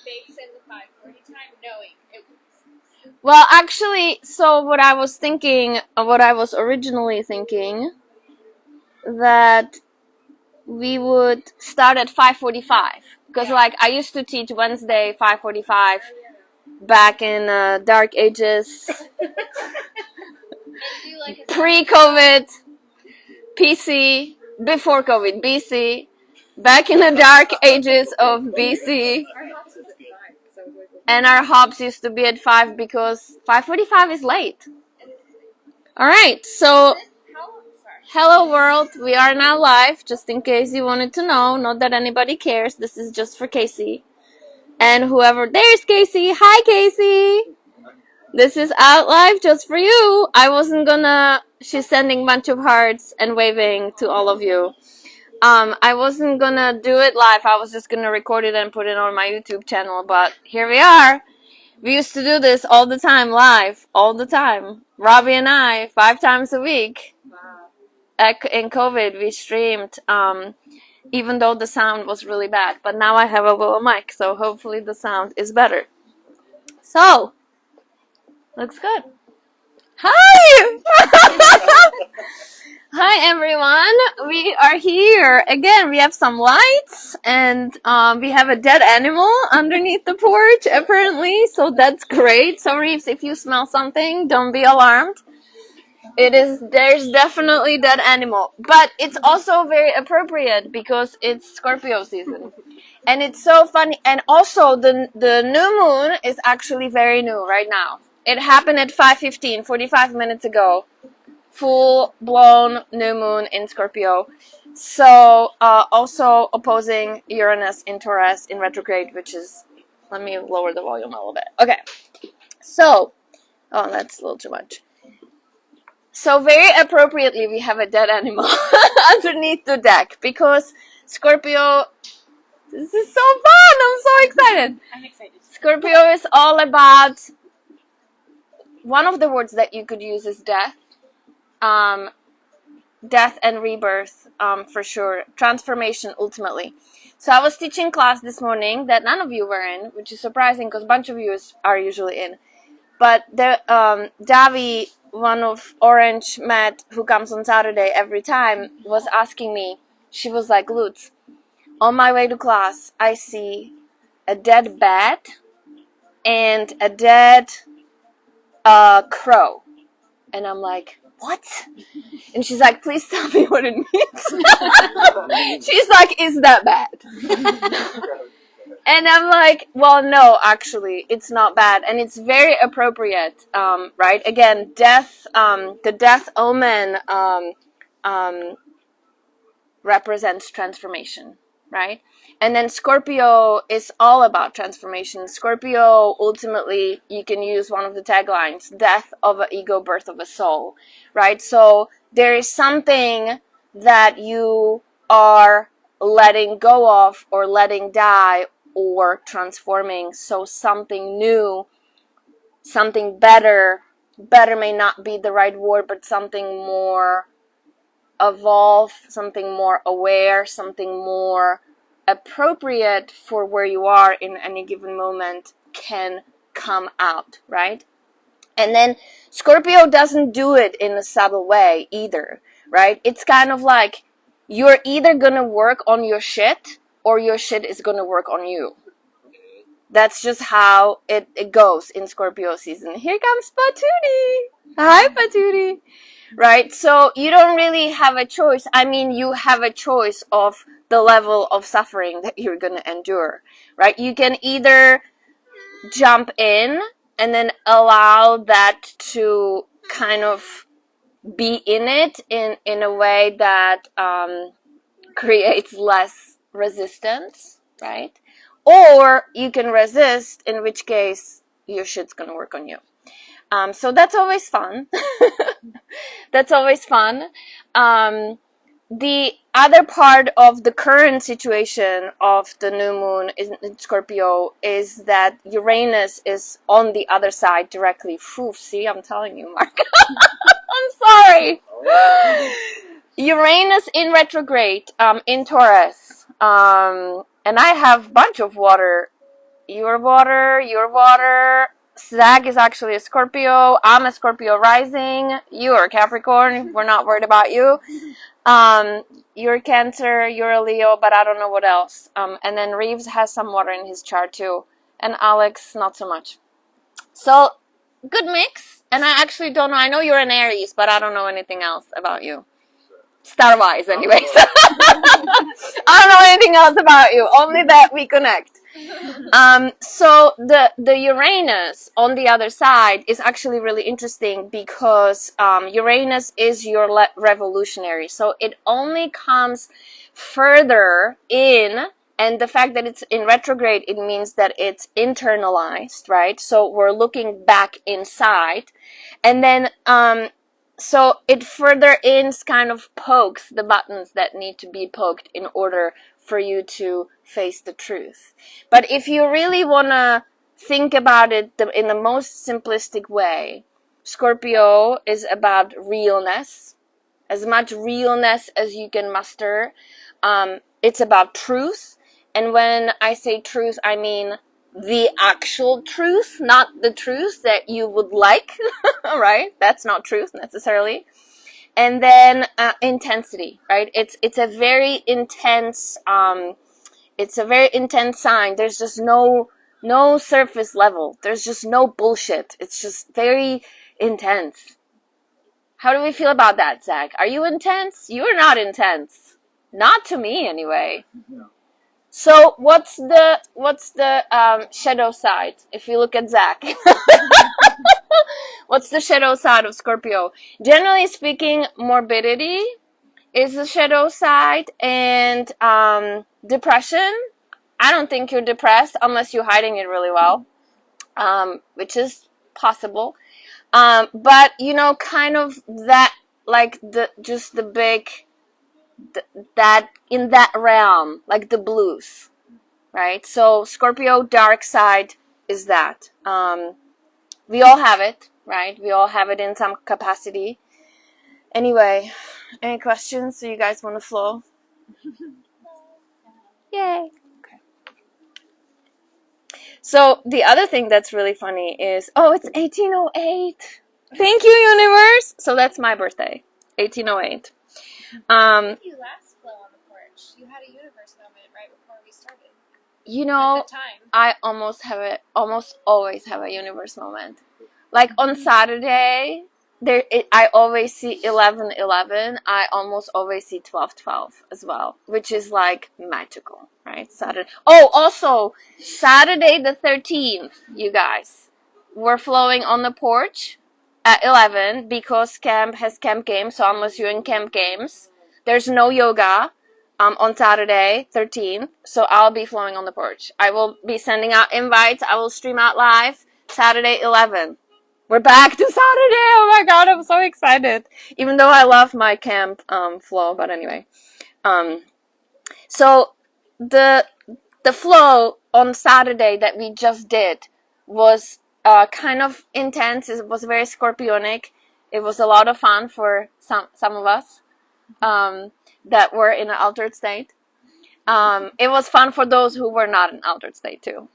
bakes in the 5:40 time, knowing it was. Well, actually, so what I was originally thinking, that we would start at 5:45, because like I used to teach Wednesday 5:45 back in dark ages, Like pre-COVID, PC, before COVID, BC, back in the dark ages of BC. And our hops used to be at 5 because 5:45 is late. All right, so hello world, we are now live, just in case you wanted to know. Not that anybody cares, this is just for Casey. And whoever, there's Casey. Hi, Casey. This is out live just for you. I wasn't gonna, she's sending a bunch of hearts and waving to all of you. I wasn't gonna do it live, I was just gonna record it and put it on my YouTube channel, but here we are. We used to do this all the time, live, all the time. Robbie and I, 5 times a week. In COVID, we streamed, even though the sound was really bad. But now I have a little mic, so hopefully the sound is better. So, looks good. Hi! Hi everyone, we are here. Again, we have some lights, and we have a dead animal underneath the porch, apparently, so that's great. So Reeves, if you smell something, don't be alarmed. There's definitely dead animal, but it's also very appropriate because it's Scorpio season. And it's so funny, and also the new moon is actually very new right now. It happened at 5:15, 45 minutes ago. Full-blown new moon in Scorpio. So, also opposing Uranus in Taurus in retrograde, which is, let me lower the volume a little bit. Okay. So, oh, that's a little too much. So, very appropriately, we have a dead animal underneath the deck, because Scorpio, this is so fun! I'm so excited. I'm excited. Scorpio is all about, one of the words that you could use is death. Death and rebirth, for sure. Transformation, ultimately. So I was teaching class this morning that none of you were in, which is surprising because a bunch of you are usually in. But Davi, one of Orange Matt, who comes on Saturday every time, was asking me, she was like, Lutz, on my way to class, I see a dead bat and a dead crow. And I'm like, what? And she's like, please tell me what it means. She's like, is that bad? And I'm like, well, no, actually, it's not bad. And it's very appropriate, right? Again, death, the death omen represents transformation, right? And then Scorpio is all about transformation. Scorpio, ultimately, you can use one of the taglines, death of an ego, birth of a soul, right? So there is something that you are letting go of or letting die or transforming. So something new, something better may not be the right word, but something more evolve, something more aware, something more appropriate for where you are in any given moment can come out, right? And then Scorpio doesn't do it in a subtle way either, right? It's kind of like you're either gonna work on your shit or your shit is gonna work on you. That's just how it goes in Scorpio season. Here comes Patootie. Hi, Patootie. Right? So you don't really have a choice. I mean, you have a choice of the level of suffering that you're going to endure, right? You can either jump in and then allow that to kind of be in it in a way that creates less resistance, right? Or you can resist, in which case your shit's going to work on you. So that's always fun. That's always fun. The other part of the current situation of the new moon in Scorpio is that Uranus is on the other side directly. Phew, see, I'm telling you, Mark. I'm sorry. Uranus in retrograde, in Taurus. And I have a bunch of water You're water. Zach is actually a Scorpio. I'm a Scorpio rising. You are Capricorn. We're not worried about you. You're Cancer. You're a Leo, but I don't know what else. And then Reeves has some water in his chart too. And Alex, not so much. So, good mix. And I actually don't know. I know you're an Aries, but I don't know anything else about you. Star-wise, anyways. I don't know anything else about you. Only that we connect. So the Uranus on the other side is actually really interesting because Uranus is your revolutionary. So it only comes further in, and the fact that it's in retrograde, it means that it's internalized, right? So we're looking back inside. And then so it further kind of pokes the buttons that need to be poked in order for you to face the truth. But if you really want to think about it in the most simplistic way, Scorpio is about realness, as much realness as you can muster. It's about truth. And when I say truth, I mean the actual truth, not the truth that you would like, right? That's not truth necessarily. And then intensity, right? It's a very intense sign. There's just no surface level. There's just no bullshit. It's just very intense. How do we feel about that, Zach? Are you intense? You're not intense. Not to me, anyway. No. So what's the shadow side? If you look at Zach, what's the shadow side of Scorpio? Generally speaking, morbidity is the shadow side, and depression. I don't think you're depressed unless you're hiding it really well, which is possible. But you know, kind of that, like the big. That in that realm, like the blues, right? So Scorpio dark side is that. We all have it, right? We all have it in some capacity. Anyway, any questions? So you guys want to flow? Yay! Okay. So the other thing that's really funny is, it's 1808. Thank you, universe. So that's my birthday, 1808. You last flow on the porch. You had a universe moment right before we started. You know, I almost always have a universe moment. Like on Saturday, I always see 11:11. I almost always see 12:12 as well, which is like magical, right? Saturday. Oh, also Saturday the 13th, you guys, we're flowing on the porch at 11 because camp has camp games. So unless you're in camp games, there's no yoga on Saturday 13th. So I'll be flowing on the porch. I will be sending out invites. I will stream out live Saturday 11. We're back to Saturday. Oh my god, I'm so excited. Even though I love my camp flow, but anyway. So the flow on Saturday that we just did was kind of intense. It was very scorpionic. It was a lot of fun for some of us that were in an altered state. It was fun for those who were not in altered state too,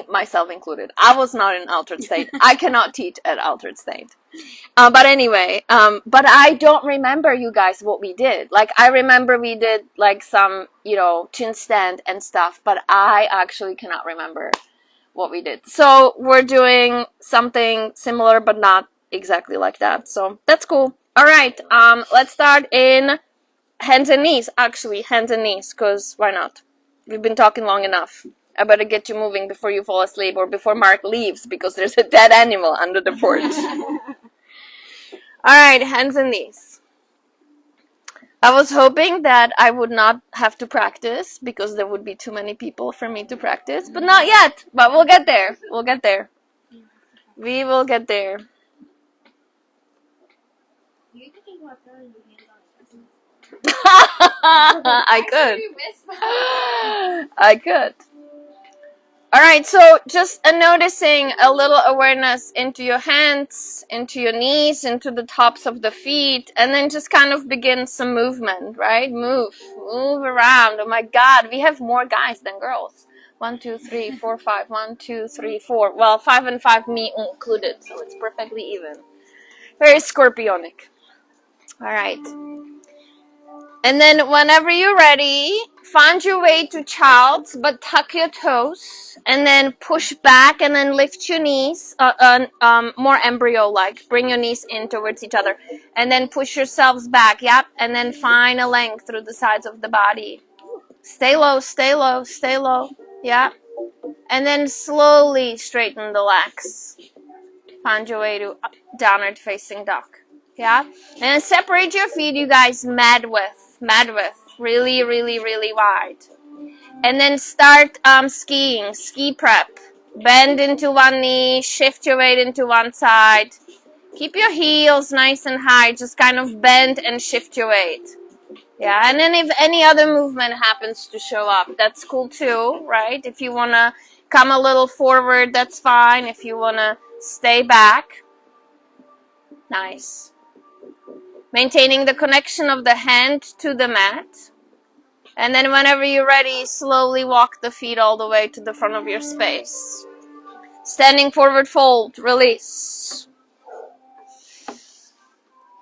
myself included. I was not in altered state. I cannot teach at altered state. But anyway, but I don't remember, you guys, what we did. Like, I remember we did like some, chin stand and stuff, but I actually cannot remember what we did. So we're doing something similar, but not exactly like that. So that's cool. All right. Let's start in hands and knees. Actually, hands and knees, because why not? We've been talking long enough. I better get you moving before you fall asleep or before Mark leaves, because there's a dead animal under the porch. All right, hands and knees. I was hoping that I would not have to practice because there would be too many people for me to practice, but not yet. But we'll get there. We'll get there. We will get there. I could. I could. All right, so just noticing a little awareness into your hands, into your knees, into the tops of the feet, and then just kind of begin some movement, right? Move around. Oh my God, we have more guys than girls. 1, 2, 3, 4, 5. 1, 2, 3, 4. Well, 5 and 5 me included, so it's perfectly even. Very scorpionic. All right. And then whenever you're ready, find your way to child's, but tuck your toes, and then push back, and then lift your knees, more embryo-like. Bring your knees in towards each other, and then push yourselves back. Yep, and then find a length through the sides of the body. Stay low, stay low, stay low. Yeah, and then slowly straighten the legs. Find your way to downward facing dog. Yeah, and separate your feet, you guys, mad width, really, really, really wide. And then start skiing, ski prep. Bend into one knee, shift your weight into one side. Keep your heels nice and high, just kind of bend and shift your weight. Yeah, and then if any other movement happens to show up, that's cool too, right? If you want to come a little forward, that's fine. If you want to stay back, nice. Maintaining the connection of the hand to the mat. And then whenever you're ready, slowly walk the feet all the way to the front of your space. Standing forward fold, release.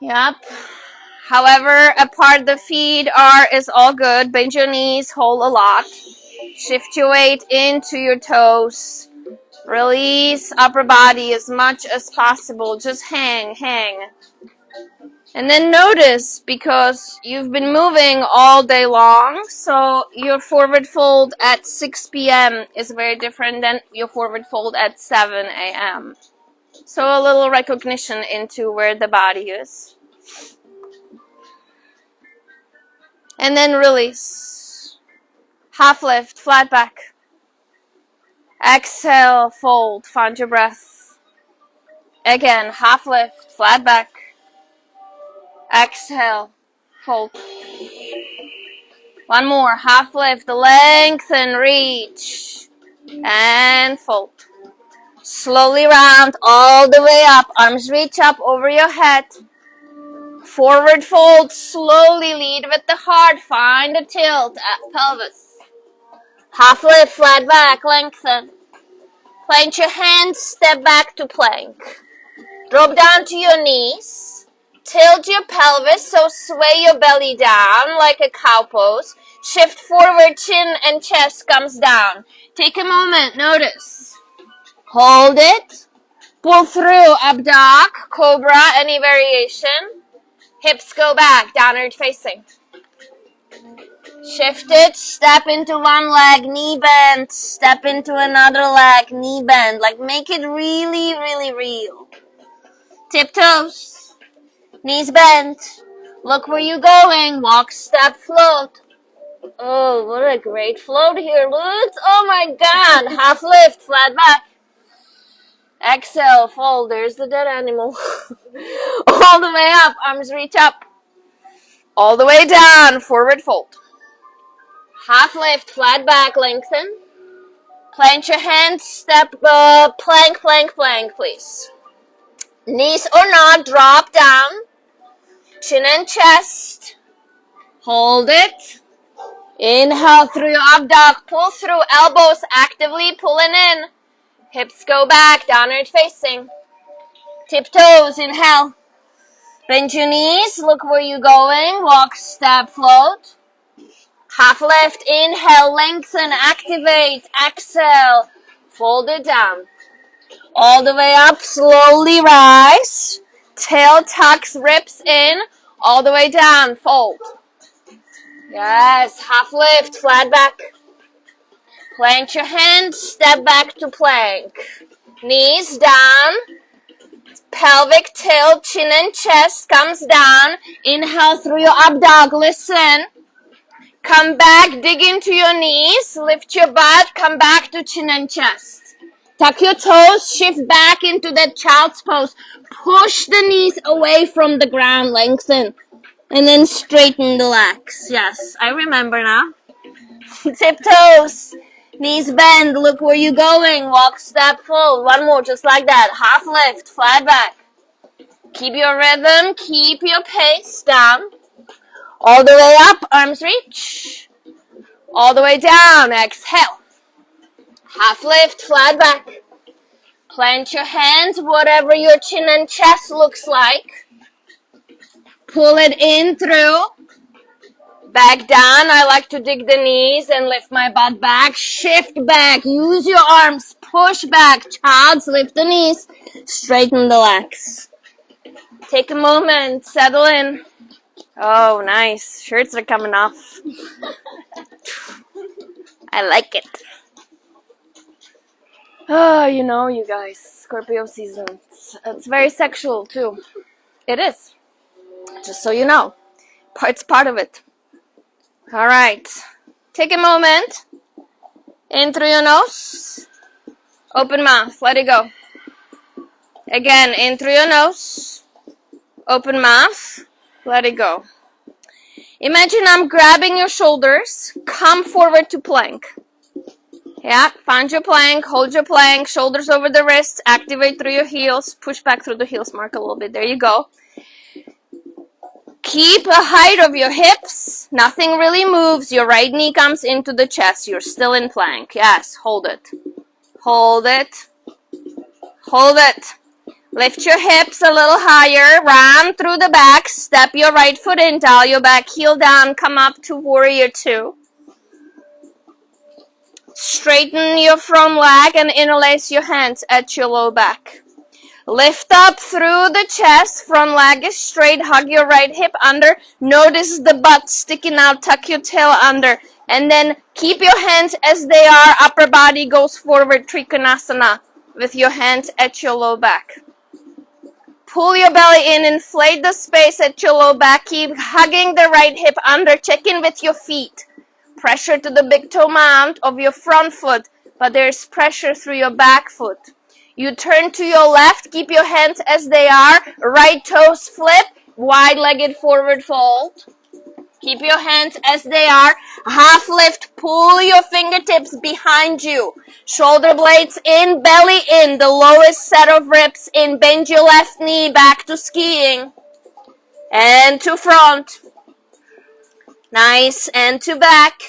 Yep. However apart the feet are is all good. Bend your knees, hold a lot. Shift your weight into your toes. Release upper body as much as possible. Just hang. And then notice, because you've been moving all day long, so your forward fold at 6 p.m. is very different than your forward fold at 7 a.m. So a little recognition into where the body is. And then release. Half lift, flat back. Exhale, fold, find your breath. Again, half lift, flat back. Exhale, fold. One more, half lift, lengthen, reach, and fold. Slowly round all the way up, arms reach up over your head. Forward fold, slowly lead with the heart, find a tilt at pelvis. Half lift, flat back, lengthen. Plant your hands, step back to plank. Drop down to your knees. Tilt your pelvis, so sway your belly down like a cow pose. Shift forward, chin and chest comes down. Take a moment, notice. Hold it. Pull through, up dog, cobra, any variation. Hips go back, downward facing. Shift it, step into one leg, knee bend. Step into another leg, knee bend. Like make it really, really real. Tiptoes. Knees bent. Look where you're going. Walk, step, float. Oh, what a great float here, Lutz. Oh my God. Half lift, flat back. Exhale, fold. There's the dead animal. All the way up. Arms reach up. All the way down. Forward fold. Half lift, flat back, lengthen. Plant your hands. Step, plank, please. Knees or not, drop down. Chin and chest. Hold it. Inhale through your up dog. Pull through. Elbows actively pulling in. Hips go back. Downward facing. Tiptoes. Inhale. Bend your knees. Look where you're going. Walk, step, float. Half lift. Inhale. Lengthen. Activate. Exhale. Fold it down. All the way up. Slowly rise. Tail tucks. Ribs in. All the way down. Fold. Yes. Half lift. Flat back. Plant your hands. Step back to plank. Knees down. Pelvic tilt. Chin and chest comes down. Inhale through your up dog. Listen. Come back. Dig into your knees. Lift your butt. Come back to chin and chest. Tuck your toes. Shift back into that child's pose. Push the knees away from the ground. Lengthen. And then straighten the legs. Yes, I remember now. Tiptoes. Knees bend. Look where you're going. Walk, step, fold. One more, just like that. Half lift. Flat back. Keep your rhythm. Keep your pace down. All the way up. Arms reach. All the way down. Exhale. Half lift, flat back. Plant your hands, whatever your chin and chest looks like. Pull it in through. Back down. I like to dig the knees and lift my butt back. Shift back. Use your arms. Push back. Childs, lift the knees. Straighten the legs. Take a moment. Settle in. Oh, nice. Shirts are coming off. I like it. Oh, you know, you guys. Scorpio season. It's very sexual, too. It is. Just so you know. It's part of it. All right. Take a moment. In through your nose. Open mouth. Let it go. Again, in through your nose. Open mouth. Let it go. Imagine I'm grabbing your shoulders. Come forward to plank. Yeah, find your plank. Hold your plank. Shoulders over the wrists. Activate through your heels. Push back through the heels. Mark a little bit. There you go. Keep a height of your hips. Nothing really moves. Your right knee comes into the chest. You're still in plank. Yes, hold it. Hold it. Hold it. Lift your hips a little higher. Round through the back. Step your right foot in. Dial your back heel down. Come up to warrior two. Straighten your front leg and interlace your hands at your low back. Lift up through the chest. Front leg is straight. Hug your right hip under. Notice the butt sticking out. Tuck your tail under. And then keep your hands as they are. Upper body goes forward. Trikonasana with your hands at your low back. Pull your belly in. Inflate the space at your low back. Keep hugging the right hip under. Check in with your feet. Pressure to the big toe mount of your front foot. But there's pressure through your back foot. You turn to your left, keep your hands as they are, right toes flip, wide-legged forward fold. Keep your hands as they are, half lift, pull your fingertips behind you. Shoulder blades in, belly in, the lowest set of ribs in, bend your left knee back to skiing. And to front. Nice, and to back.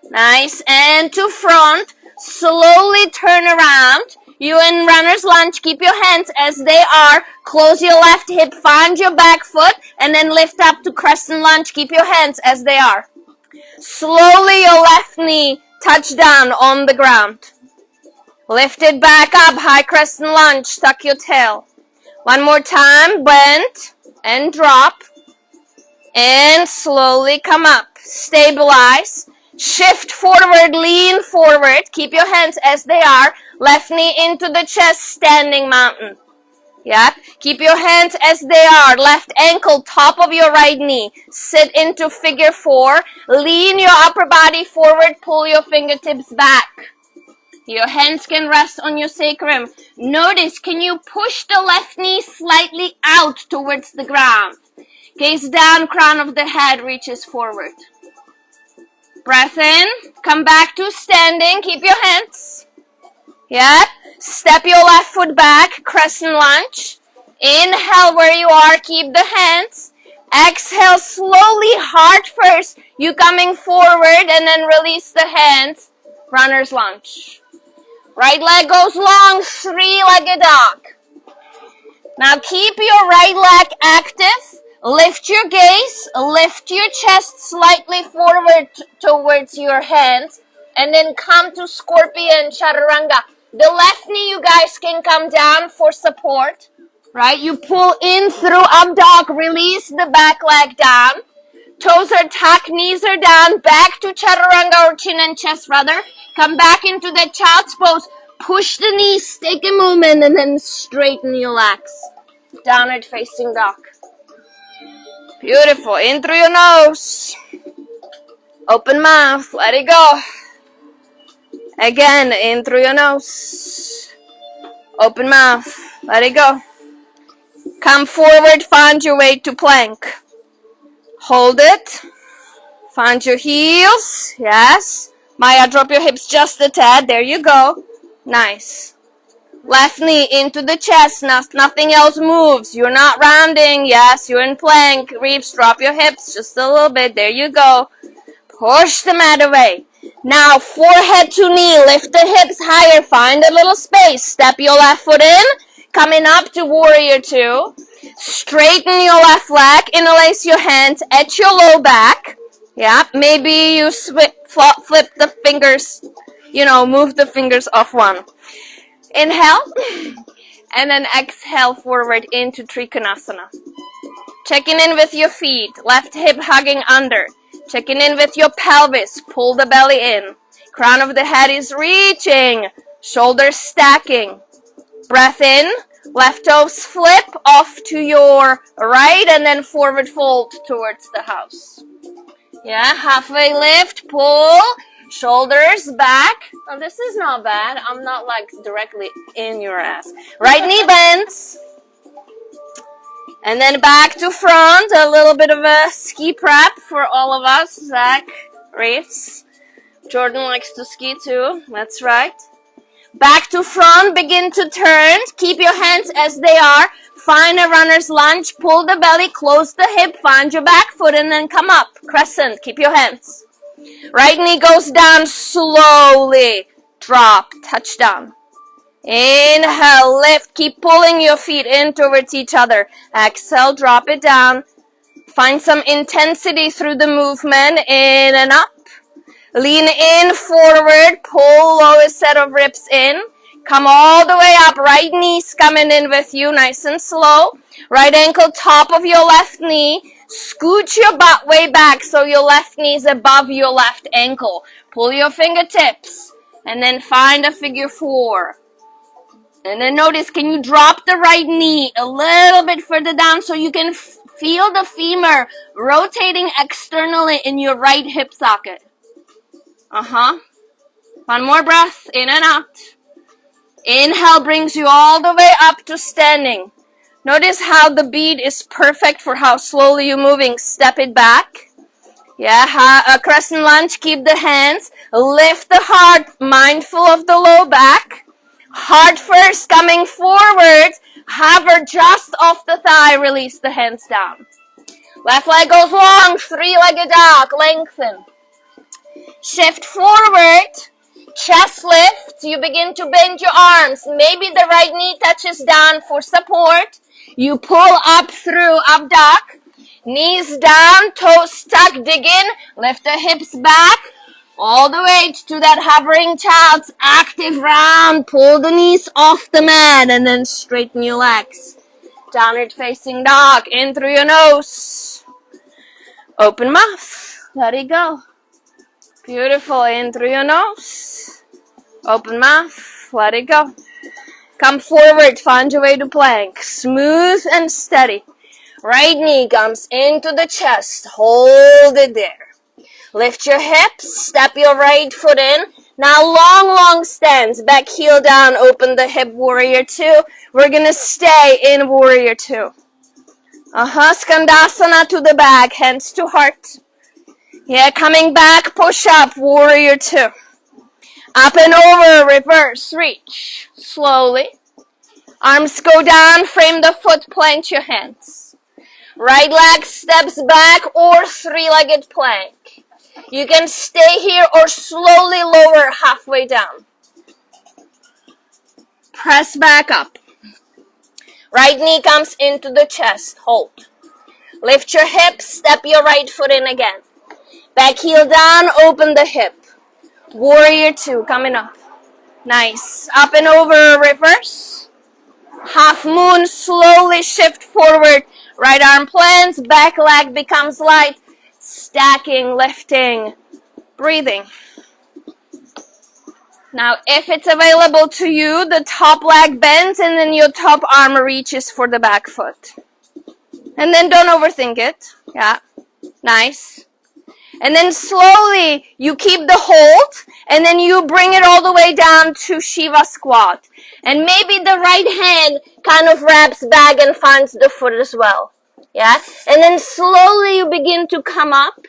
Nice, and to front. Slowly turn around. You in runner's lunge, keep your hands as they are, close your left hip, find your back foot, and then lift up to crescent lunge, keep your hands as they are. Slowly your left knee touch down on the ground. Lift it back up, high crescent lunge, tuck your tail. One more time, bend and drop, and slowly come up. Stabilize, shift forward, lean forward, keep your hands as they are. Left knee into the chest, standing mountain. Yeah. Keep your hands as they are. Left ankle, top of your right knee. Sit into figure four. Lean your upper body forward. Pull your fingertips back. Your hands can rest on your sacrum. Notice, can you push the left knee slightly out towards the ground? Gaze down, crown of the head reaches forward. Breath in. Come back to standing. Keep your hands. Yeah, step your left foot back, crescent lunge. Inhale where you are, keep the hands. Exhale slowly, heart first. You coming forward and then release the hands. Runner's lunge. Right leg goes long, three-legged dog. Now keep your right leg active. Lift your gaze, lift your chest slightly forward towards your hands. And then come to Scorpion Chaturanga. The left knee, you guys can come down for support, right? You pull in through up dog, release the back leg down. Toes are tucked, knees are down, back to Chaturanga or chin and chest rather. Come back into that child's pose. Push the knees, take a moment, and then straighten your legs. Downward facing dog. Beautiful. In through your nose. Open mouth. Let it go. Again, in through your nose. Open mouth. Let it go. Come forward. Find your way to plank. Hold it. Find your heels. Yes. Maya, drop your hips just a tad. There you go. Nice. Left knee into the chest. Nothing else moves. You're not rounding. Yes, you're in plank. Reeves, drop your hips just a little bit. There you go. Push the mat away. Now, forehead to knee, lift the hips higher, find a little space, step your left foot in, coming up to warrior two, straighten your left leg, interlace your hands at your low back, yeah, maybe you flip the fingers, move the fingers off one, inhale, and then exhale forward into Trikonasana. Checking in with your feet, left hip hugging under. Checking in with your pelvis, pull the belly in. Crown of the head is reaching, shoulders stacking. Breath in, left toes flip off to your right and then forward fold towards the house. Yeah, halfway lift, pull, shoulders back. Oh, this is not bad. I'm not like directly in your ass. Right knee bends. And then back to front, a little bit of a ski prep for all of us. Zach, Reeves, Jordan likes to ski too, that's right. Back to front, begin to turn, keep your hands as they are. Find a runner's lunge, pull the belly, close the hip, find your back foot and then come up. Crescent, keep your hands. Right knee goes down slowly, drop, touch down. Inhale, lift, keep pulling your feet in towards each other. Exhale, drop it down. Find some intensity through the movement, in and up. Lean in, forward, pull lowest set of ribs in. Come all the way up, right knee's coming in with you, nice and slow. Right ankle, top of your left knee. Scooch your butt way back so your left knee is above your left ankle. Pull your fingertips, and then find a figure four. And then notice, can you drop the right knee a little bit further down so you can feel the femur rotating externally in your right hip socket? One more breath, in and out. Inhale brings you all the way up to standing. Notice how the beat is perfect for how slowly you're moving. Step it back. Yeah, a crescent lunge, keep the hands. Lift the heart, mindful of the low back. Heart first, coming forward, hover just off the thigh, release the hands down. Left leg goes long, three-legged dog, lengthen. Shift forward, chest lift, you begin to bend your arms. Maybe the right knee touches down for support. You pull up through, up dog. Knees down, toes tucked, dig in, lift the hips back. All the way to that hovering child's active round. Pull the knees off the mat and then straighten your legs. Downward facing dog. In through your nose. Open mouth. Let it go. Beautiful. In through your nose. Open mouth. Let it go. Come forward. Find your way to plank. Smooth and steady. Right knee comes into the chest. Hold it there. Lift your hips, step your right foot in. Now long stands, back heel down, open the hip, warrior two. We're gonna stay in warrior two. Skandasana to the back, hands to heart. Yeah, coming back, push up, warrior two. Up and over, reverse, reach, slowly. Arms go down, frame the foot, plant your hands. Right leg steps back or three-legged plank. You can stay here or slowly lower halfway down. Press back up. Right knee comes into the chest. Hold. Lift your hips. Step your right foot in again. Back heel down. Open the hip. Warrior two coming up. Nice. Up and over. Reverse. Half moon. Slowly shift forward. Right arm plants. Back leg becomes light. Stacking, lifting, breathing. Now, if it's available to you, the top leg bends and then your top arm reaches for the back foot. And then don't overthink it. Yeah, nice. And then slowly you keep the hold and then you bring it all the way down to Shiva squat. And maybe the right hand kind of wraps back and finds the foot as well. Yeah, and then slowly you begin to come up.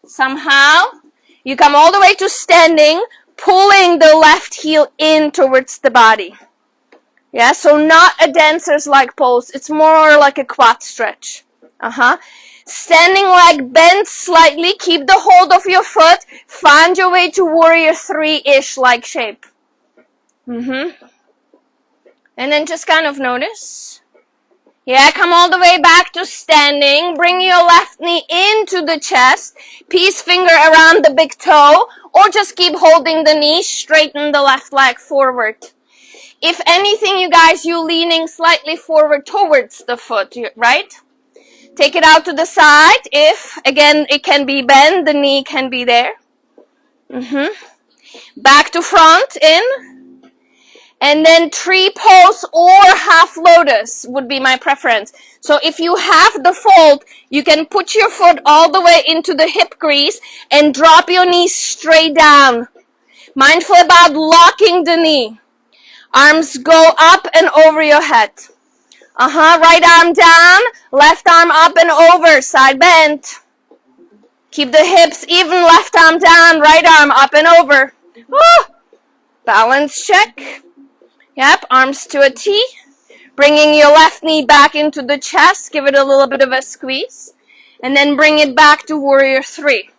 Somehow, you come all the way to standing, pulling the left heel in towards the body. Yeah, so not a dancer's like pose. It's more like a quad stretch. Standing leg bent slightly. Keep the hold of your foot. Find your way to warrior 3-ish like shape. And then just kind of notice. Yeah, come all the way back to standing. Bring your left knee into the chest. Peace finger around the big toe. Or just keep holding the knee. Straighten the left leg forward. If anything, you guys, you leaning slightly forward towards the foot, right? Take it out to the side. If, again, it can be bent, the knee can be there. Back to front, in. And then tree pose or half lotus would be my preference. So if you have the fold, you can put your foot all the way into the hip crease and drop your knee straight down. Mindful about locking the knee. Arms go up and over your head. Right arm down, left arm up and over, side bend. Keep the hips even, left arm down, right arm up and over. Balance check. Yep, arms to a T. Bringing your left knee back into the chest, give it a little bit of a squeeze. And then bring it back to warrior 3.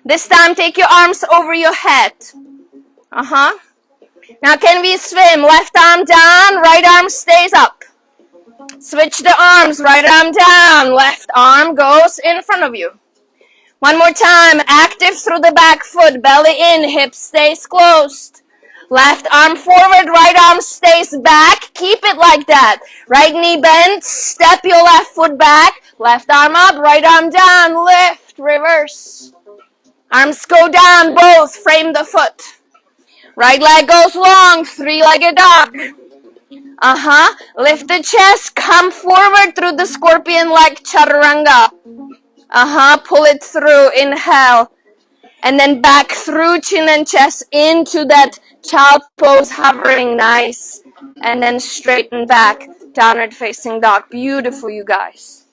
This time take your arms over your head. Now can we swim? Left arm down, right arm stays up. Switch the arms, right arm down, left arm goes in front of you. One more time, active through the back foot, belly in, hips stays closed. Left arm forward, right arm stays back, keep it like that. Right knee bent, step your left foot back, left arm up, right arm down, lift, reverse. Arms go down, both, frame the foot. Right leg goes long, 3-legged dog. Lift the chest, come forward through the scorpion like chaturanga. Pull it through, inhale. And then back through chin and chest into that child pose, hovering, nice. And then straighten back, downward facing dog. Beautiful, you guys.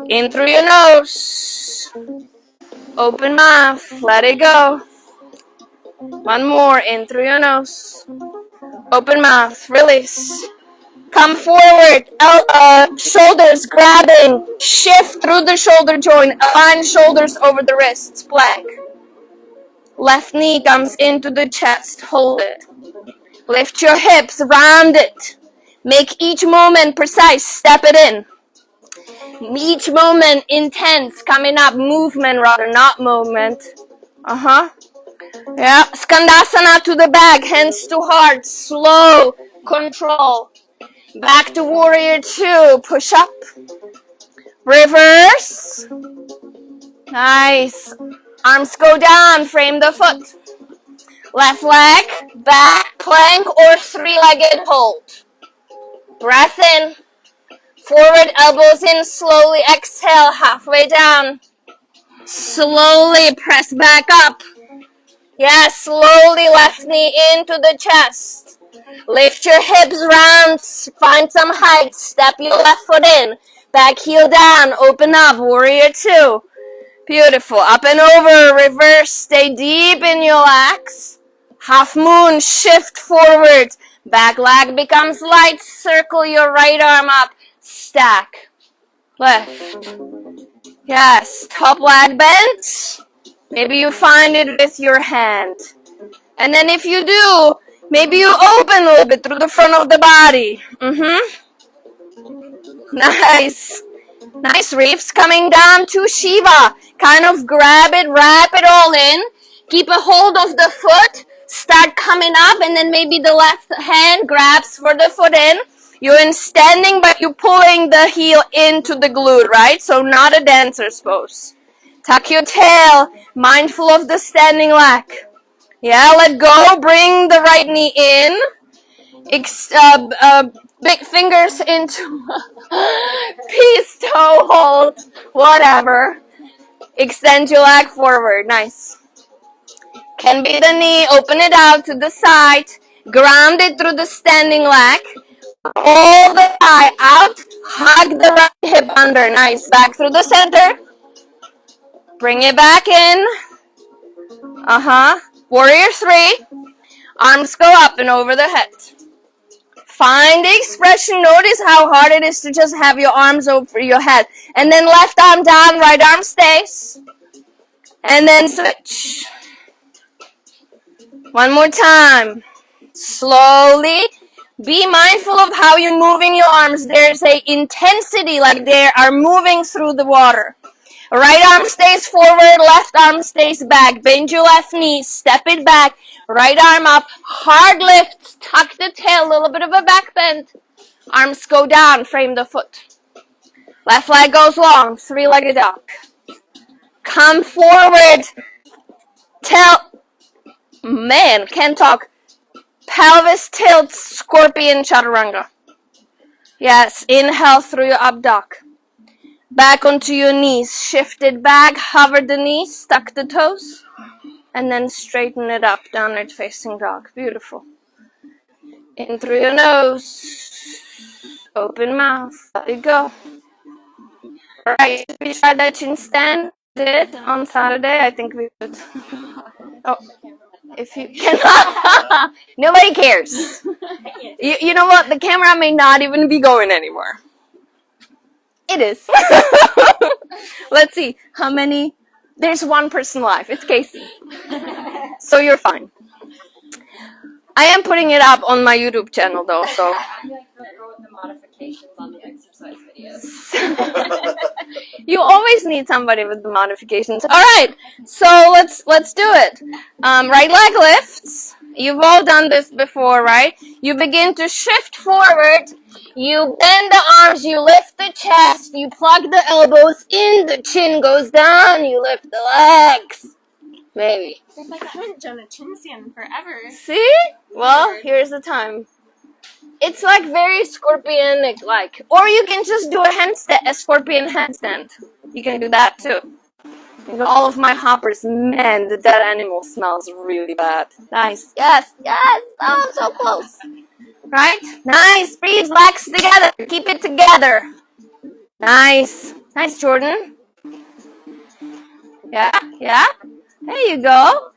In through your nose. Open mouth, let it go. One more, in through your nose. Open mouth, release. Come forward, shoulders grabbing. Shift through the shoulder joint. Align shoulders over the wrists, plank. Left knee comes into the chest, hold it. Lift your hips, round it. Make each movement precise, step it in. Each movement intense, coming up, movement rather, not movement. Yeah, Skandasana to the back, hands to heart, slow, control. Back to warrior 2, push up. Reverse. Nice. Arms go down, frame the foot. Left leg, back, plank or 3-legged hold. Breath in. Forward, elbows in, slowly exhale, halfway down. Slowly press back up. Yeah, slowly left knee into the chest. Lift your hips round, find some height, step your left foot in. Back heel down, open up, warrior 2. Beautiful, up and over, reverse, stay deep in your legs. Half moon, shift forward. Back leg becomes light, circle your right arm up. Stack. Left. Yes, top leg bent. Maybe you find it with your hand. And then if you do, maybe you open a little bit through the front of the body. Nice. Nice, reefs. Coming down to Shiva. Kind of grab it, wrap it all in. Keep a hold of the foot. Start coming up, and then maybe the left hand grabs for the foot in. You're in standing, but you're pulling the heel into the glute, right? So not a dancer's pose. Tuck your tail, mindful of the standing leg. Yeah, let go, bring the right knee in. Big fingers into peace toe hold, whatever. Extend your leg forward, nice. Can be the knee, open it out to the side. Ground it through the standing leg. All the thigh out, hug the right hip under, nice. Back through the center. Bring it back in. Warrior 3. Arms go up and over the head. Find the expression. Notice how hard it is to just have your arms over your head. And then left arm down, right arm stays. And then switch. One more time. Slowly. Be mindful of how you're moving your arms. There's a intensity, like they are moving through the water. Right arm stays forward, left arm stays back. Bend your left knee, step it back. Right arm up, hard lifts, tuck the tail, a little bit of a back bend. Arms go down, frame the foot. Left leg goes long, three-legged dog. Come forward. Can't talk. Pelvis tilts, scorpion chaturanga. Yes, inhale through your up dog. Back onto your knees, shift it back, hover the knees, tuck the toes, and then straighten it up, downward facing dog. Beautiful. In through your nose, open mouth, let it go. Alright, we tried that chin stand, did on Saturday, I think we could. Oh, if you can. Nobody cares. You know what, the camera may not even be going anymore. It is. Let's see, how many? There's one person live. It's Casey. So you're fine. I am putting it up on my YouTube channel though, so. I feel like we'll go with the modifications on the exercise videos. You always need somebody with the modifications. All right, so let's do it. Right leg lifts. You've all done this before, right? You begin to shift forward. You bend the arms. You lift the chest. You plug the elbows in. The chin goes down. You lift the legs. Maybe. It's like I haven't done a chin stand in forever. See? Well, here's the time. It's like very scorpionic like. Or you can just do a scorpion handstand. You can do that too. All of my hoppers, man, the dead animal smells really bad. Nice. Yes. Oh, so close. Right? Nice. Breathe. Legs together. Keep it together. Nice. Nice, Jordan. Yeah. There you go.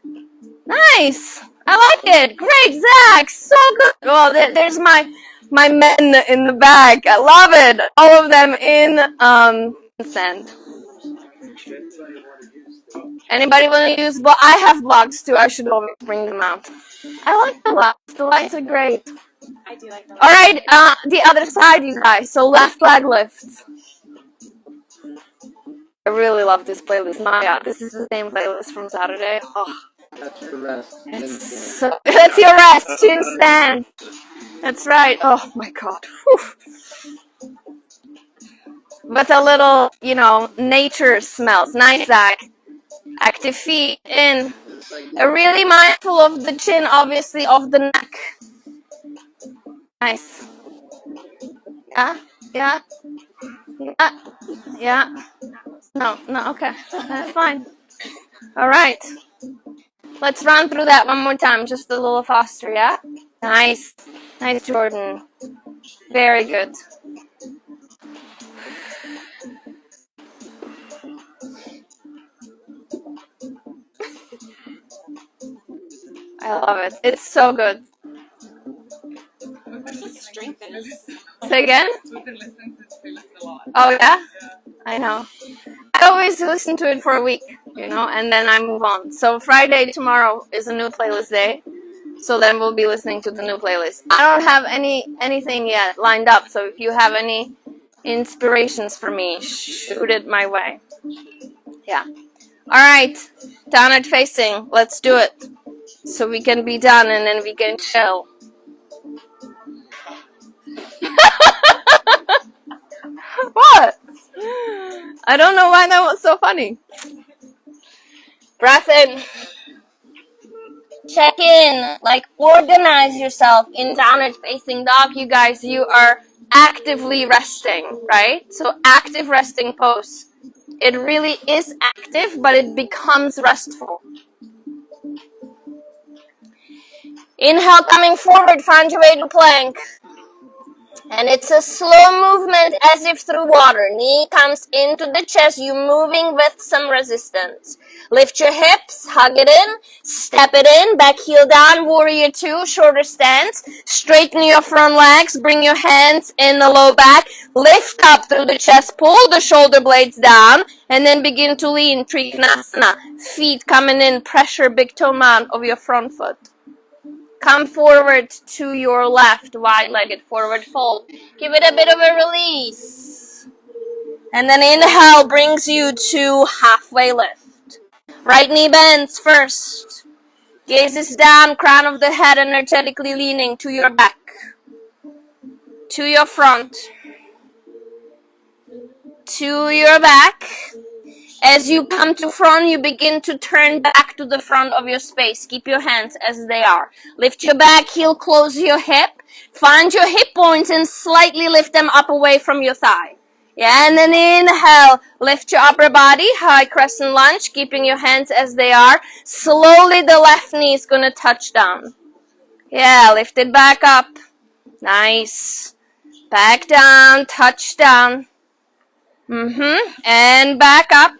Nice. I like it. Great, Zach. So good. Oh, there's my men in the back. I love it. All of them in stand. Anybody want to use? Well, I have blocks too. I should always bring them out. I like the lights. The lights are great. I do like them. All right, the other side, you guys. So left leg lifts. I really love this playlist. My God, this is the same playlist from Saturday. Oh. That's your rest. That's your rest. Chin stand. That's right. Oh my God. Whew. But a little, nature smells. Nice, Zach. Active feet in. Really mindful of the chin, obviously, of the neck. Nice. Yeah. No, okay. That's fine. All right. Let's run through that one more time, just a little faster, yeah? Nice. Nice, Jordan. Very good. I love it. It's so good. Say again? We've been listening to this playlist a lot. Oh, yeah? I know. I always listen to it for a week, and then I move on. So Friday, tomorrow, is a new playlist day. So then we'll be listening to the new playlist. I don't have anything yet lined up, so if you have any inspirations for me, shoot it my way. Yeah. All right. Downward facing. Let's do it. So we can be done and then we can chill. What? I don't know why that was so funny. Breath in. Check in. Like, organize yourself in downward facing dog. You guys, you are actively resting, right? So active resting pose. It really is active, but it becomes restful. Inhale, coming forward, find your way to plank. And it's a slow movement as if through water. Knee comes into the chest. You're moving with some resistance. Lift your hips, hug it in, step it in, back heel down, warrior two, shorter stance. Straighten your front legs, bring your hands in the low back, lift up through the chest, pull the shoulder blades down, and then begin to lean, Trikonasana. Feet coming in, pressure big toe mound of your front foot. Come forward to your left, wide-legged forward fold. Give it a bit of a release. And then inhale brings you to halfway lift. Right knee bends first. Gaze is down, crown of the head energetically leaning to your back, to your front, to your back. As you come to front, you begin to turn back to the front of your space. Keep your hands as they are. Lift your back heel, close your hip. Find your hip points and slightly lift them up away from your thigh. Yeah, and then inhale. Lift your upper body, high crescent lunge, keeping your hands as they are. Slowly the left knee is going to touch down. Yeah, lift it back up. Nice. Back down, touch down. And back up.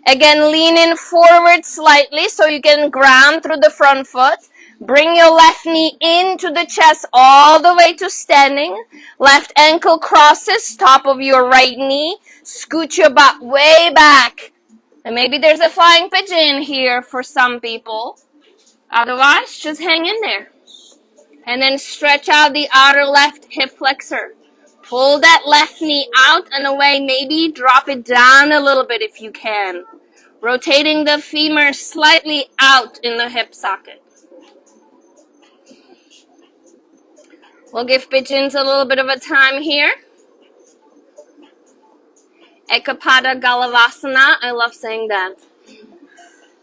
Again, lean in forward slightly so you can ground through the front foot. Bring your left knee into the chest all the way to standing. Left ankle crosses top of your right knee. Scoot your butt way back. And maybe there's a flying pigeon here for some people. Otherwise, just hang in there. And then stretch out the outer left hip flexor. Pull that left knee out and away. Maybe drop it down a little bit if you can. Rotating the femur slightly out in the hip socket. We'll give pigeons a little bit of a time here. Ekapata Galavasana. I love saying that.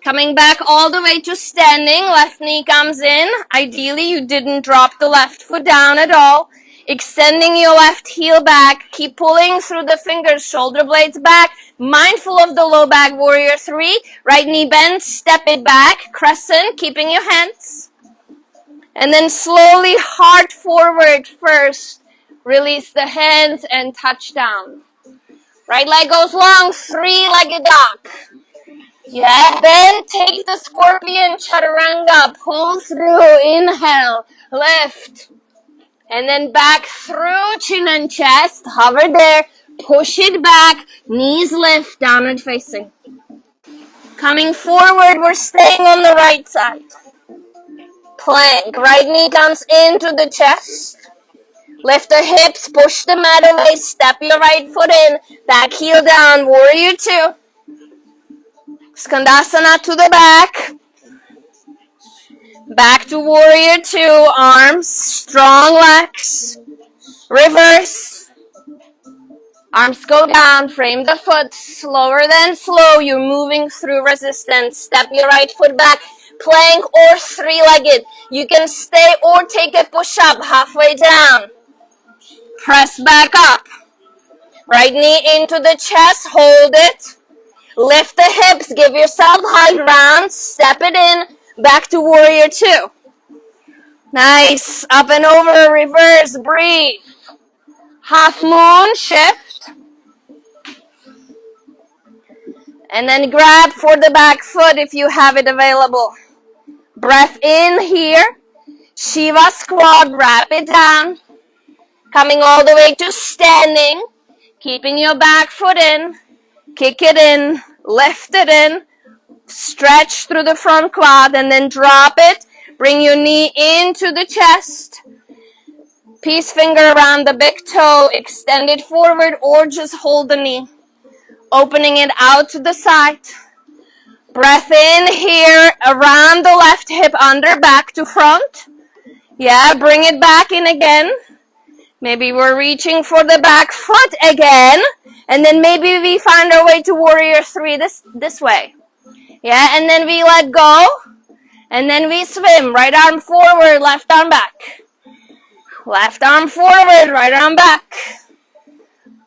Coming back all the way to standing. Left knee comes in. Ideally, you didn't drop the left foot down at all. Extending your left heel back. Keep pulling through the fingers, shoulder blades back. Mindful of the low back, warrior three. Right knee bends, step it back. Crescent, keeping your hands. And then slowly heart forward first. Release the hands and touch down. Right leg goes long, three-legged dog. Yeah, then take the scorpion chaturanga. Pull through, inhale, lift. And then back through chin and chest, hover there, push it back, knees lift, downward facing. Coming forward, we're staying on the right side. Plank, right knee comes into the chest. Lift the hips, push the mat away, step your right foot in, back heel down, warrior two. Skandasana to the back. Back to warrior two, arms, strong legs. Reverse. Arms go down, frame the foot, slower than slow. You're moving through resistance. Step your right foot back, plank or three-legged. You can stay or take a push-up halfway down. Press back up. Right knee into the chest, hold it. Lift the hips, give yourself high ground, step it in, back to warrior two. Nice, up and over, reverse, breathe. Half moon, shift. And then grab for the back foot if you have it available. Breath in here. Shiva squat, wrap it down. Coming all the way to standing. Keeping your back foot in. Kick it in. Lift it in. Stretch through the front quad and then drop it. Bring your knee into the chest. Peace finger around the big toe. Extend it forward or just hold the knee. Opening it out to the side. Breath in here, around the left hip, under, back to front. Yeah, bring it back in again. Maybe we're reaching for the back foot again. And then maybe we find our way to warrior three this way. Yeah, and then we let go. And then we swim. Right arm forward, left arm back. Left arm forward, right arm back.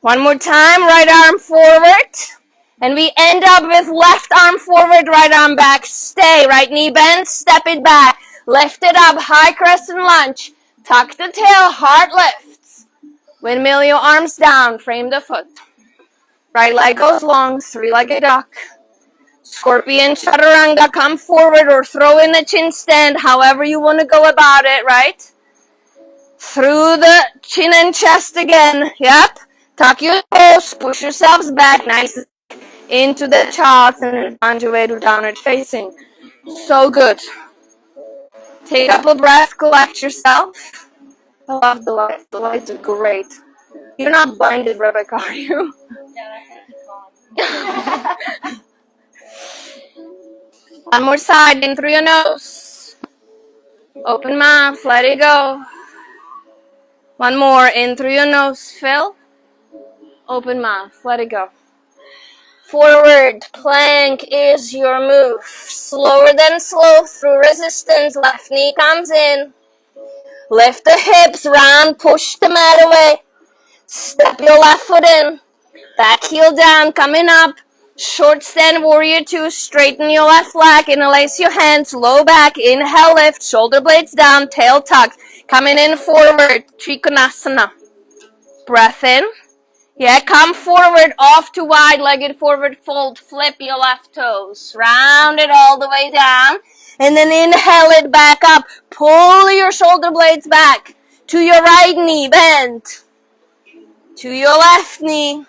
One more time, right arm forward. And we end up with left arm forward, right arm back. Stay, right knee bends, step it back. Lift it up, high crescent lunge. Tuck the tail, heart lifts. Windmill your arms down, frame the foot. Right leg goes long, three-legged duck. Scorpion chaturanga, come forward or throw in a chin stand, however you want to go about it, right? Through the chin and chest again, yep. Tuck your toes, push yourselves back, nice into the charts, and then find your way to downward facing. So good. Take up a breath, collect yourself. I love the lights. The lights are great. You're not blinded, Rebecca, are you? One more side, in through your nose. Open mouth, let it go. One more, in through your nose, fill. Open mouth, let it go. Forward plank is your move. Slower than slow through resistance. Left knee comes in. Lift the hips, round, push the mat away. Step your left foot in. Back heel down, coming up. Short stand, warrior two. Straighten your left leg. Interlace your hands, low back. Inhale, lift. Shoulder blades down, tail tucked. Coming in forward, Trikonasana. Breath in. Yeah, come forward, off to wide-legged forward fold. Flip your left toes. Round it all the way down. And then inhale it back up. Pull your shoulder blades back. To your right knee, bend. To your left knee.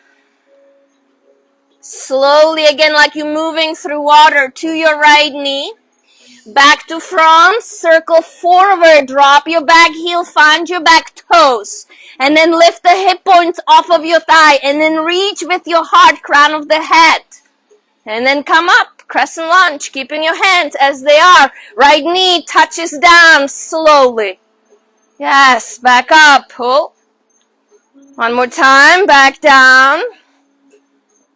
Slowly, again, like you're moving through water. To your right knee. Back to front, circle forward, drop your back heel, find your back toes. And then lift the hip points off of your thigh. And then reach with your heart, crown of the head. And then come up, Crescent Lunge, keeping your hands as they are. Right knee touches down slowly. Yes, back up, pull. One more time, back down.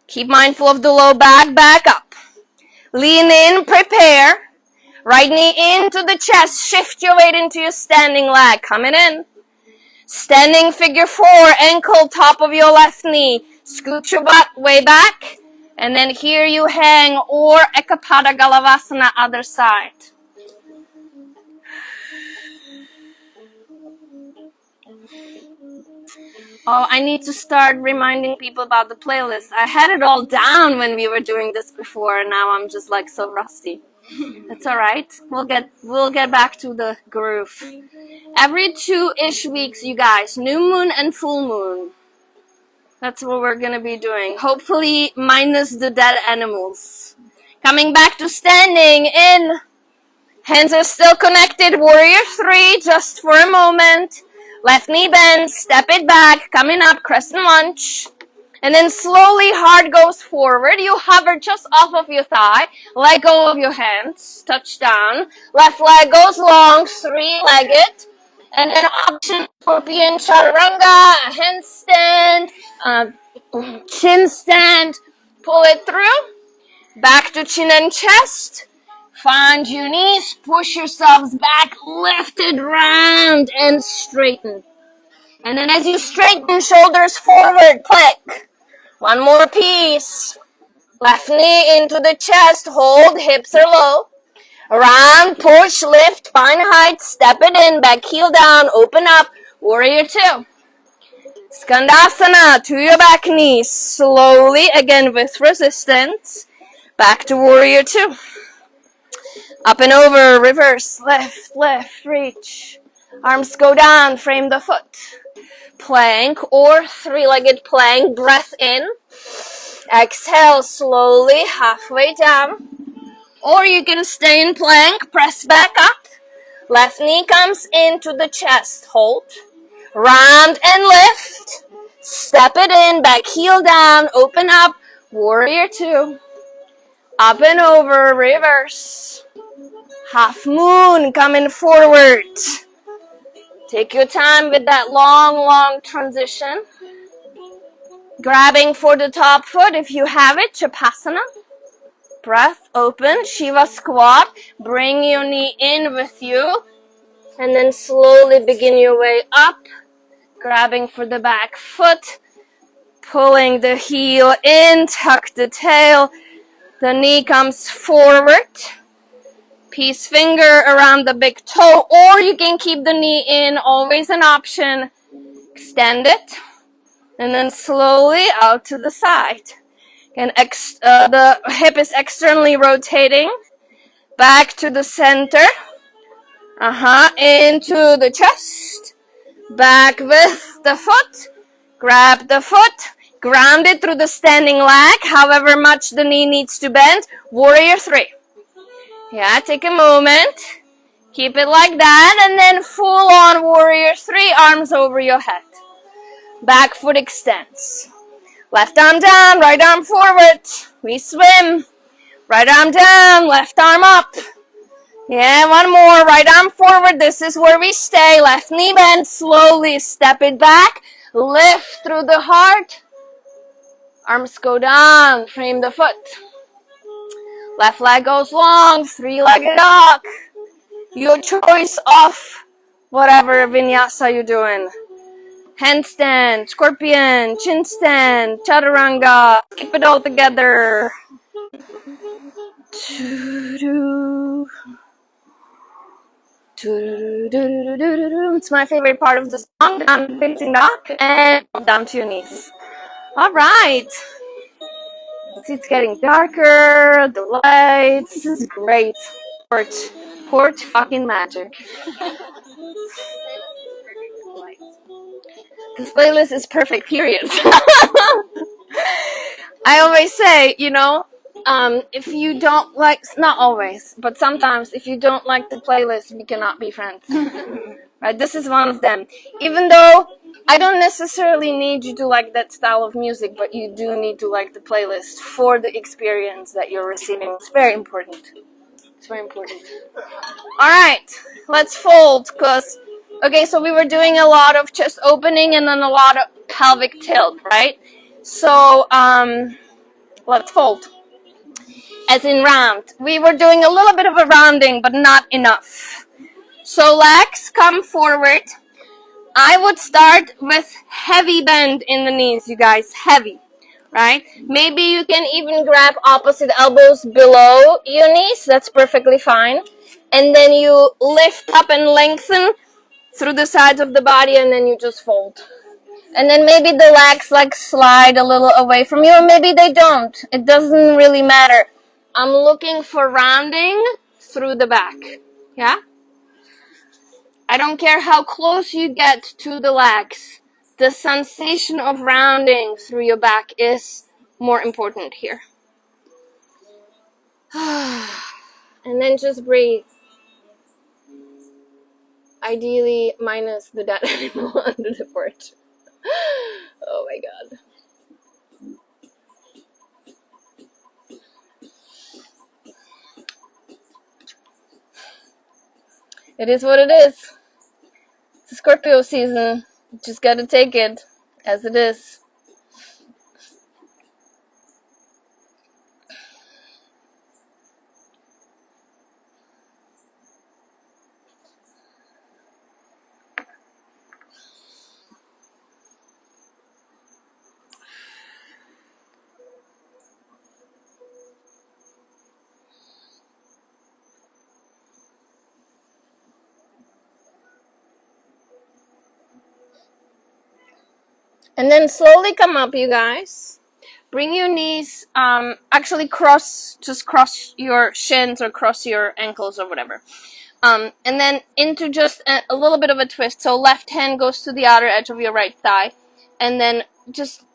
Keep mindful of the low back up. Lean in, prepare. Right knee into the chest. Shift your weight into your standing leg. Coming in. Standing figure four. Ankle top of your left knee. Scoot your butt way back. And then here you hang. Or Ekapata Galavasana, other side. Oh, I need to start reminding people about the playlist. I had it all down when we were doing this before. And now I'm just like so rusty. It's all right. We'll get back to the groove. Every 2-ish weeks, you guys, new moon and full moon. That's what we're gonna be doing. Hopefully, minus the dead animals. Coming back to standing in. Hands are still connected. Warrior three, just for a moment. Left knee bend, step it back. Coming up, Crescent Lunge. And then slowly, heart goes forward. You hover just off of your thigh. Let go of your hands. Touch down. Left leg goes long, three-legged. And then option, Scorpion Chaturanga, handstand, chin stand. Pull it through. Back to chin and chest. Find your knees. Push yourselves back. Lift it round and straighten. And then as you straighten, shoulders forward, click. One more piece. Left knee into the chest. Hold. Hips are low. Around. Push. Lift. Find height. Step it in. Back heel down. Open up. Warrior two. Skandasana. To your back knee. Slowly. Again with resistance. Back to warrior two. Up and over. Reverse. Left. Left. Reach. Arms go down. Frame the foot. Plank or three-legged plank. Breath in. Exhale slowly, halfway down. Or you can stay in plank, press back up. Left knee comes into the chest. Hold. Round and lift. Step it in, back heel down, open up. Warrior two. Up and over, reverse. Half moon coming forward. Take your time with that long transition. Grabbing for the top foot if you have it, Chapasana. Breath open, Shiva squat. Bring your knee in with you. And then slowly begin your way up. Grabbing for the back foot. Pulling the heel in, tuck the tail. The knee comes forward. Peace finger around the big toe, or you can keep the knee in, always an option. Extend it. And then slowly out to the side. And the hip is externally rotating. Back to the center. Into the chest. Back with the foot. Grab the foot. Ground it through the standing leg, however much the knee needs to bend. Warrior 3. Yeah, take a moment. Keep it like that, and then full on warrior 3, arms over your head. Back foot extends. Left arm down, right arm forward. We swim. Right arm down, left arm up. Yeah, one more. Right arm forward. This is where we stay. Left knee bend. Slowly step it back. Lift through the heart. Arms go down. Frame the foot. Left leg goes long. 3-legged dog. Your choice of whatever vinyasa you're doing. Handstand, scorpion, chin stand, chaturanga. Keep it all together. It's my favorite part of the song. Down facing dog and down to your knees. All right. See, it's getting darker. The lights. This is great. Porch fucking magic. This playlist is perfect, period. I always say, if you don't like, not always, but sometimes, if you don't like the playlist, we cannot be friends. Right? This is one of them. Even though I don't necessarily need you to like that style of music, but you do need to like the playlist for the experience that you're receiving. It's very important. It's very important. All right, let's fold, okay, so we were doing a lot of chest opening and then a lot of pelvic tilt, right? So, let's fold. As in round. We were doing a little bit of a rounding, but not enough. So legs come forward. I would start with heavy bend in the knees, you guys. Heavy, right? Maybe you can even grab opposite elbows below your knees. That's perfectly fine. And then you lift up and lengthen through the sides of the body, and then you just fold. And then maybe the legs slide a little away from you, or maybe they don't. It doesn't really matter. I'm looking for rounding through the back. Yeah? I don't care how close you get to the legs. The sensation of rounding through your back is more important here. And then just breathe. Ideally, minus the dead animal under the porch. Oh my god. It is what it is. It's a Scorpio season. You just gotta take it as it is. And then slowly come up, you guys. Bring your knees, actually cross your shins or cross your ankles or whatever. And then into just a little bit of a twist. So left hand goes to the outer edge of your right thigh. And then just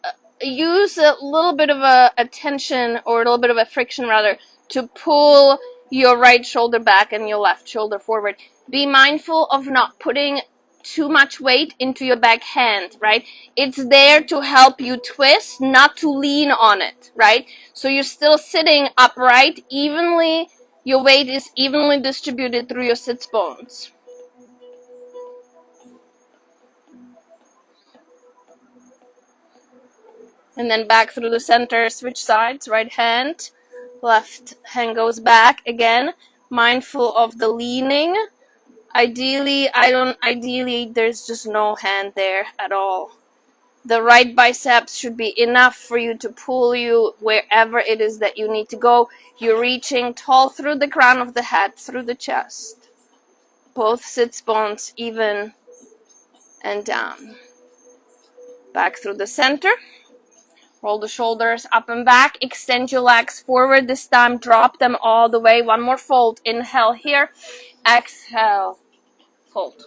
use a little bit of a tension, or a little bit of a friction rather, to pull your right shoulder back and your left shoulder forward. Be mindful of not putting too much weight into your back hand, right? It's there to help you twist, not to lean on it, right? So you're still sitting upright evenly. Your weight is evenly distributed through your sits bones. And then back through the center, switch sides, right hand, left hand goes back again, mindful of the leaning. Ideally, there's just no hand there at all. The right biceps should be enough for you to pull you wherever it is that you need to go. You're reaching tall through the crown of the head, through the chest. Both sits bones even and down. Back through the center. Roll the shoulders up and back. Extend your legs forward this time. Drop them all the way. One more fold. Inhale here. Exhale. Fold.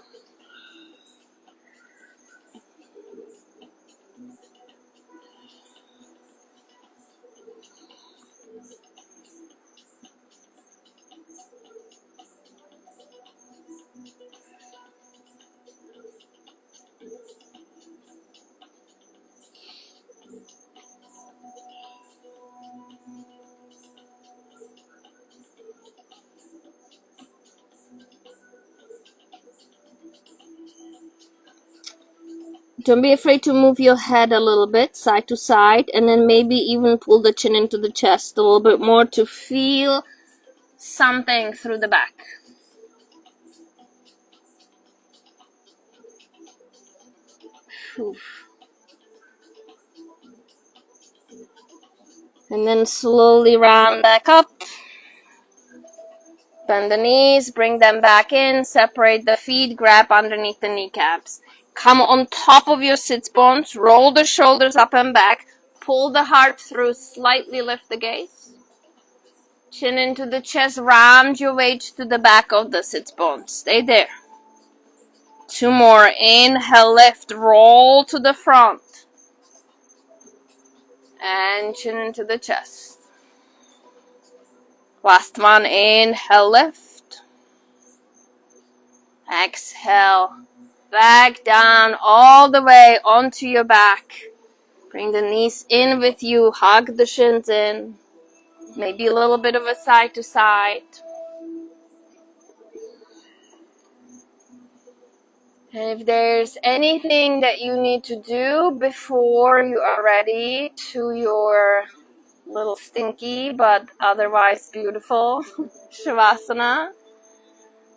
Don't be afraid to move your head a little bit, side to side, and then maybe even pull the chin into the chest a little bit more to feel something through the back. Oof. And then slowly round back up. Bend the knees, bring them back in, separate the feet, grab underneath the kneecaps. Come on top of your sits bones, roll the shoulders up and back, pull the heart through, slightly lift the gaze. Chin into the chest, round your weight to the back of the sits bones. Stay there. 2 more. Inhale, lift, roll to the front. And chin into the chest. Last one. Inhale, lift. Exhale. Back down all the way onto your back. Bring the knees in with you. Hug the shins in. Maybe a little bit of a side to side. And if there's anything that you need to do before you are ready to your little stinky but otherwise beautiful Shavasana,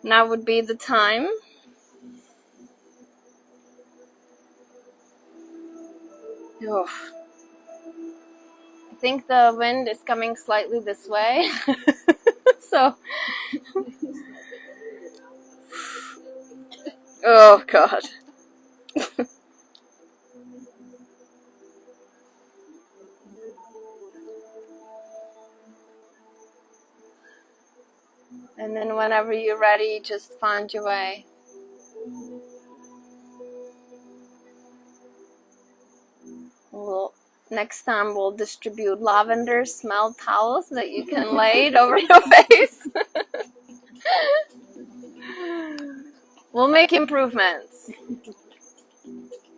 now would be the time. Oof. I think the wind is coming slightly this way. So, oh God. And then whenever you're ready, just find your way. Next time we'll distribute lavender smell towels that you can lay it over your face. We'll make improvements.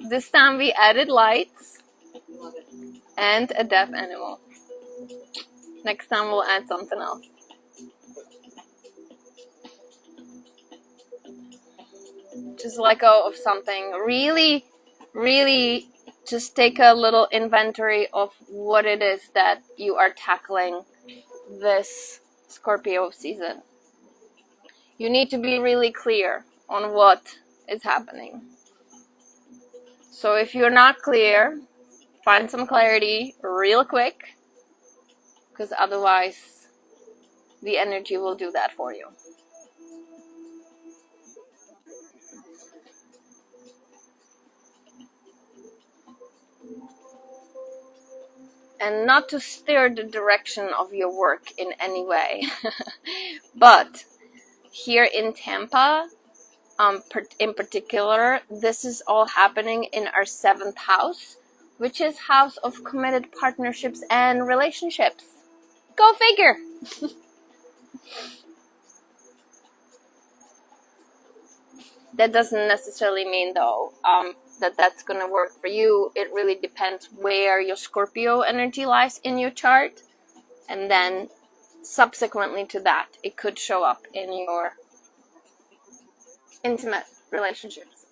This time we added lights and a deaf animal. Next time we'll add something else. Just let go of something. Really, really just take a little inventory of what it is that you are tackling this Scorpio season. You need to be really clear on what is happening. So if you're not clear, find some clarity real quick, because otherwise the energy will do that for you. And not to steer the direction of your work in any way. But here in Tampa, in particular, this is all happening in our 7th house, which is house of committed partnerships and relationships. Go figure! That doesn't necessarily mean, though, that that's going to work for you. It really depends where your Scorpio energy lies in your chart. And then subsequently to that, it could show up in your intimate relationships.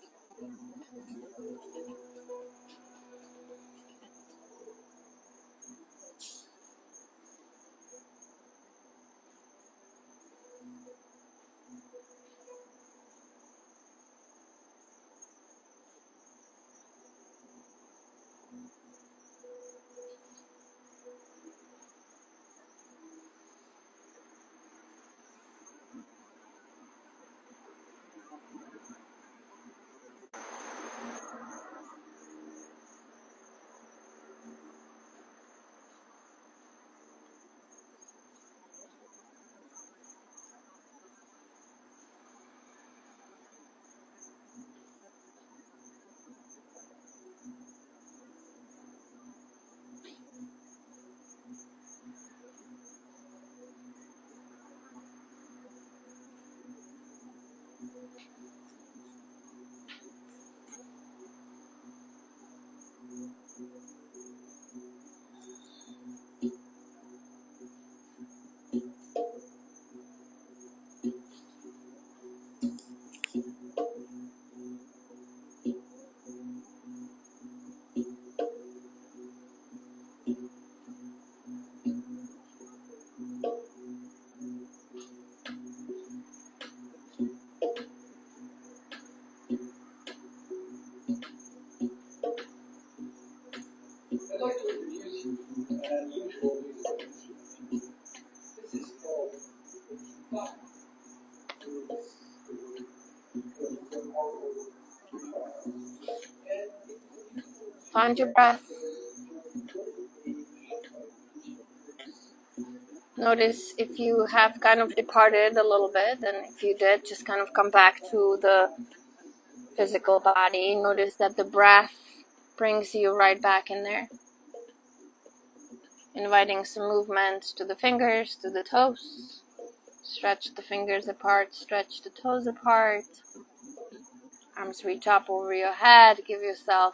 Find your breath. Notice if you have kind of departed a little bit, and if you did, just kind of come back to the physical body. Notice that the breath brings you right back in there. Inviting some movement to the fingers, to the toes. Stretch the fingers apart, stretch the toes apart. Arms reach up over your head. Give yourself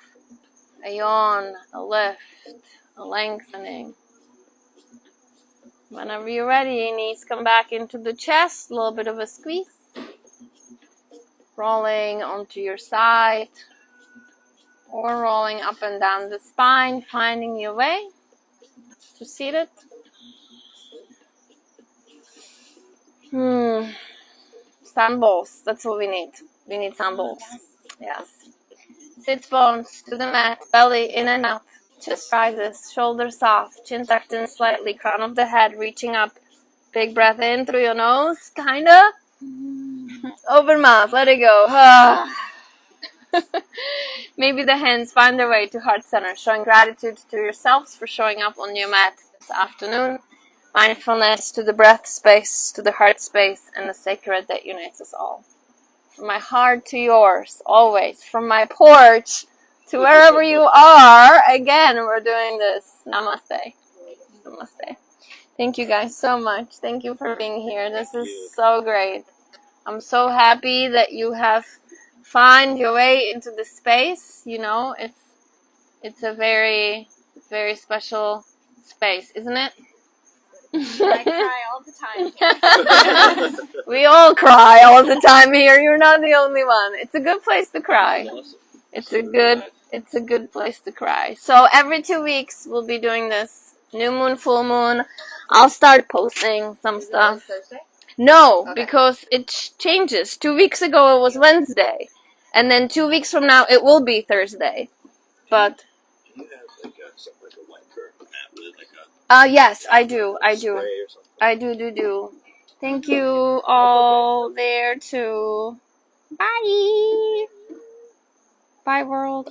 a yawn, a lift, a lengthening. Whenever you're ready, knees come back into the chest, a little bit of a squeeze. Rolling onto your side, or rolling up and down the spine, finding your way to seated. Sun balls, that's what we need. We need sun balls. Yes. Sit bones to the mat, belly in and up. Chest rises, shoulders soft, chin tucked in slightly, crown of the head reaching up. Big breath in through your nose, kinda. Open mouth, let it go. Maybe the hands find their way to heart center, showing gratitude to yourselves for showing up on your mat this afternoon. Mindfulness to the breath space, to the heart space, and the sacred that unites us all. From my heart to yours, always. From my porch to wherever you are. Again, we're doing this. Namaste. Namaste. Thank you guys so much. Thank you for being here. This is so great. I'm so happy that you have found your way into the space. You know, it's a very, very special space, isn't it? I cry all the time. We all cry all the time here. You're not the only one. It's a good place to cry. It's a good place to cry. So every 2 weeks we'll be doing this. New moon, full moon. I'll start posting some stuff. No, because it changes. 2 weeks ago it was Wednesday. And then 2 weeks from now it will be Thursday. But Do you have like something like a white current mat with like a yes, I do. spray or something? I do. Thank you all there too. Bye. Bye world.